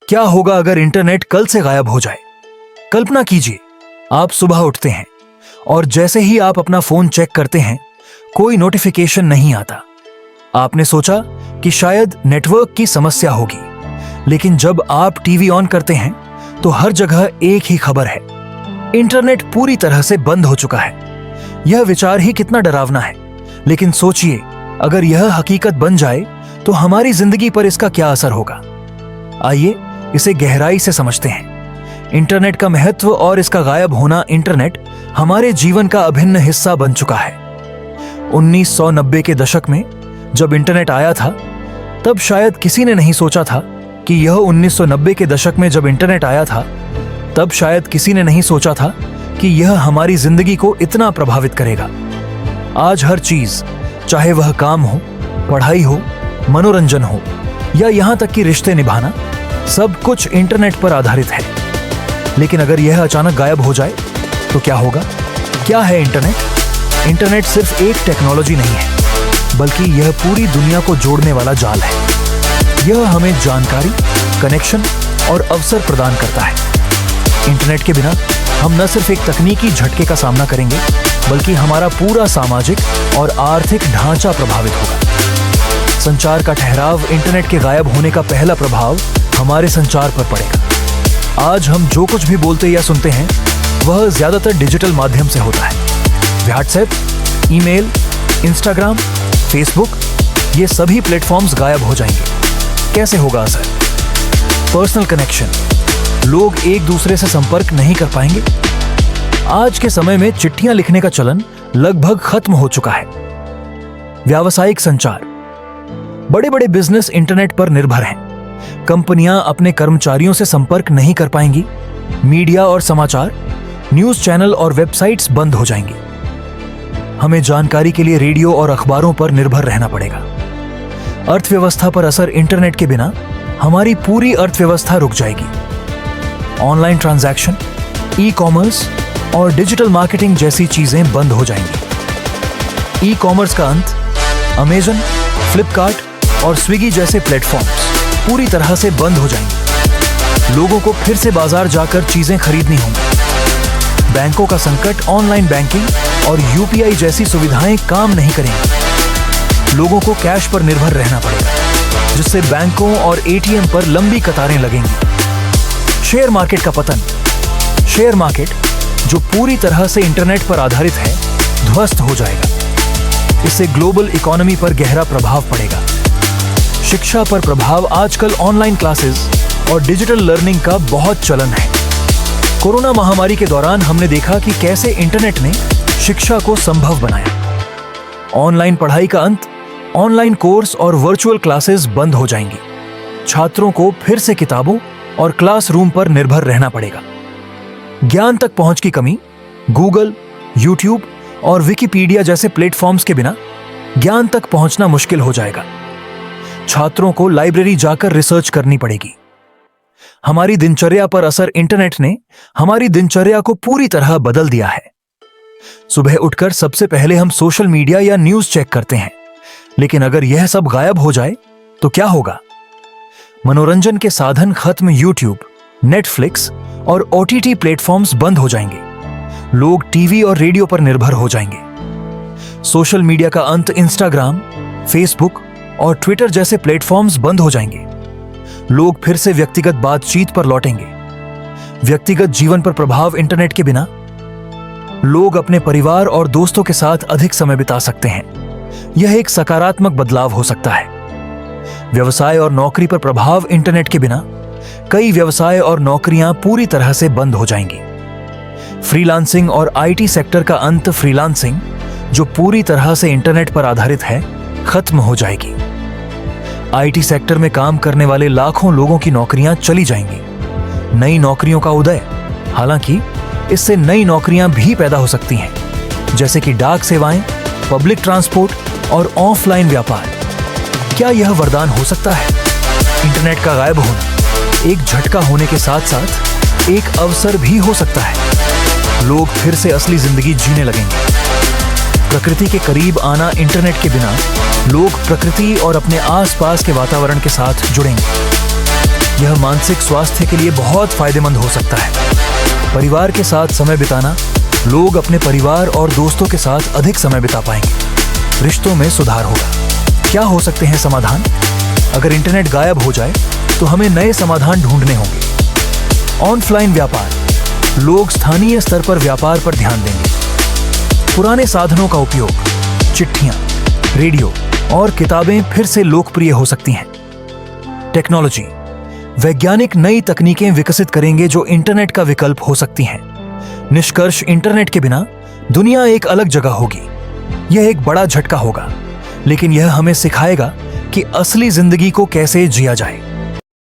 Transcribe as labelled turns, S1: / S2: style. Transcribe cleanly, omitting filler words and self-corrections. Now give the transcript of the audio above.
S1: क्या होगा अगर इंटरनेट कल से गायब हो जाए? कल्पना कीजिए, आप सुबह उठते हैं और जैसे ही आप अपना फोन चेक करते हैं, कोई नोटिफिकेशन नहीं आता। आपने सोचा कि शायद नेटवर्क की समस्या होगी, लेकिन जब आप टीवी ऑन करते हैं तो हर जगह एक ही खबर है, इंटरनेट पूरी तरह से बंद हो चुका है। यह विचार ही कितना डरावना है, लेकिन सोचिए, अगर यह हकीकत बन जाए तो हमारी जिंदगी पर इसका क्या असर होगा। आइए इसे गहराई से समझते हैं। इंटरनेट का महत्व और इसका गायब होना। इंटरनेट हमारे जीवन का अभिन्न हिस्सा बन चुका है। 1990 के दशक में जब इंटरनेट आया था, तब शायद किसी ने नहीं सोचा था कि यह 1990 के दशक में जब इंटरनेट आया था, तब शायद किसी ने नहीं सोचा था कि यह हमारी जिंदगी को इतना प्रभावित करेगा। आज हर चीज, चाहे वह काम हो, पढ़ाई हो, मनोरंजन हो या यहां तक कि रिश्ते निभाना, सब कुछ इंटरनेट पर आधारित है। लेकिन अगर यह अचानक गायब हो जाए तो क्या होगा? क्या है इंटरनेट? इंटरनेट सिर्फ एक टेक्नोलॉजी नहीं है, बल्कि यह पूरी दुनिया को जोड़ने वाला जाल है। यह हमें जानकारी, कनेक्शन और अवसर प्रदान करता है। इंटरनेट के बिना हम न सिर्फ एक तकनीकी झटके का सामना करेंगे, बल्कि हमारा पूरा सामाजिक और आर्थिक ढांचा प्रभावित होगा। संचार का ठहराव। इंटरनेट के गायब होने का पहला प्रभाव हमारे संचार पर पड़ेगा। आज हम जो कुछ भी बोलते या सुनते हैं, वह ज्यादातर डिजिटल माध्यम से होता है। व्हाट्सएप, ईमेल, इंस्टाग्राम, फेसबुक, ये सभी प्लेटफॉर्म्स गायब हो जाएंगे। कैसे होगा असर? Personal connection. लोग एक दूसरे से संपर्क नहीं कर पाएंगे। आज के समय में चिट्ठियां लिखने का चलन लगभग खत्म हो चुका है। व्यावसायिक संचार। बड़े बड़े बिजनेस इंटरनेट पर निर्भर हैं। कंपनियां अपने कर्मचारियों से संपर्क नहीं कर पाएंगी। मीडिया और समाचार, न्यूज चैनल और वेबसाइट्स बंद हो जाएंगी। हमें जानकारी के लिए रेडियो और अखबारों पर निर्भर रहना पड़ेगा। अर्थव्यवस्था पर असर। इंटरनेट के बिना हमारी पूरी अर्थव्यवस्था रुक जाएगी। ऑनलाइन ट्रांजैक्शन, ई कॉमर्स और डिजिटल मार्केटिंग जैसी चीजें बंद हो जाएंगी। ई कॉमर्स का अंत। अमेजन, फ्लिपकार्ट और स्विगी जैसे प्लेटफॉर्म्स पूरी तरह से बंद हो जाएंगे। लोगों को फिर से बाजार जाकर चीजें खरीदनी होंगी। बैंकों का संकट। ऑनलाइन बैंकिंग और यूपीआई जैसी सुविधाएं काम नहीं करेंगी। लोगों को कैश पर निर्भर रहना पड़ेगा, जिससे बैंकों और एटीएम पर लंबी कतारें लगेंगी। शेयर मार्केट का पतन। शेयर मार्केट, जो पूरी तरह से इंटरनेट पर आधारित है, ध्वस्त हो जाएगा। इससे ग्लोबल इकोनॉमी पर गहरा प्रभाव पड़ेगा। शिक्षा पर प्रभाव। आजकल ऑनलाइन क्लासेस और डिजिटल लर्निंग का बहुत चलन है। कोरोना महामारी के दौरान हमने देखा कि कैसे इंटरनेट ने शिक्षा को संभव बनाया। ऑनलाइन पढ़ाई का अंत। ऑनलाइन कोर्स और वर्चुअल क्लासेस बंद हो जाएंगी। छात्रों को फिर से किताबों और क्लासरूम पर निर्भर रहना पड़ेगा। ज्ञान तक पहुंच की कमी। गूगल, यूट्यूब और विकिपीडिया जैसे प्लेटफॉर्म्स के बिना ज्ञान तक पहुंचना मुश्किल हो जाएगा। छात्रों को लाइब्रेरी जाकर रिसर्च करनी पड़ेगी। हमारी दिनचर्या पर असर। इंटरनेट ने हमारी दिनचर्या को पूरी तरह बदल दिया है। सुबह उठकर सबसे पहले हम सोशल मीडिया या न्यूज चेक करते हैं, लेकिन अगर यह सब गायब हो जाए तो क्या होगा? मनोरंजन के साधन खत्म। यूट्यूब, नेटफ्लिक्स और ओटीटी प्लेटफॉर्म्स बंद हो जाएंगे। लोग टीवी और रेडियो पर निर्भर हो जाएंगे। सोशल मीडिया का अंत। इंस्टाग्राम, फेसबुक और ट्विटर जैसे प्लेटफॉर्म्स बंद हो जाएंगे। लोग फिर से व्यक्तिगत बातचीत पर लौटेंगे। व्यक्तिगत जीवन पर प्रभाव। इंटरनेट के बिना लोग अपने परिवार और दोस्तों के साथ अधिक समय बिता सकते हैं। यह एक सकारात्मक बदलाव हो सकता है। व्यवसाय और नौकरी पर प्रभाव। इंटरनेट के बिना कई व्यवसाय और नौकरियां पूरी तरह से बंद हो जाएंगी। फ्रीलांसिंग और आईटी सेक्टर का अंत। फ्रीलांसिंग, जो पूरी तरह से इंटरनेट पर आधारित है, खत्म हो जाएगी। आईटी सेक्टर में काम करने वाले लाखों लोगों की नौकरियां चली जाएंगी। नई नौकरियों का उदय। हालांकि इससे नई नौकरियां भी पैदा हो सकती हैं, जैसे कि डाक सेवाएं, पब्लिक ट्रांसपोर्ट और ऑफलाइन व्यापार। क्या यह वरदान हो सकता है? इंटरनेट का गायब होना एक झटका होने के साथ साथ एक अवसर भी हो सकता है। लोग फिर से असली जिंदगी जीने लगेंगे। प्रकृति के करीब आना। इंटरनेट के बिना लोग प्रकृति और अपने आसपास के वातावरण के साथ जुड़ेंगे। यह मानसिक स्वास्थ्य के लिए बहुत फायदेमंद हो सकता है। परिवार के साथ समय बिताना, लोग अपने परिवार और दोस्तों के साथ अधिक समय बिता पाएंगे। रिश्तों में सुधार होगा। क्या हो सकते हैं समाधान? अगर इंटरनेट गायब हो जाए तो हमें नए समाधान ढूंढने होंगे। ऑनलाइन व्यापार, लोग स्थानीय स्तर पर व्यापार पर ध्यान देंगे। पुराने साधनों का उपयोग, चिट्ठियां, रेडियो और किताबें फिर से लोकप्रिय हो सकती हैं। टेक्नोलॉजी, वैज्ञानिक नई तकनीकें विकसित करेंगे जो इंटरनेट का विकल्प हो सकती हैं। निष्कर्ष, इंटरनेट के बिना दुनिया एक अलग जगह होगी। यह एक बड़ा झटका होगा, लेकिन यह हमें सिखाएगा कि असली जिंदगी को कैसे जिया जाए।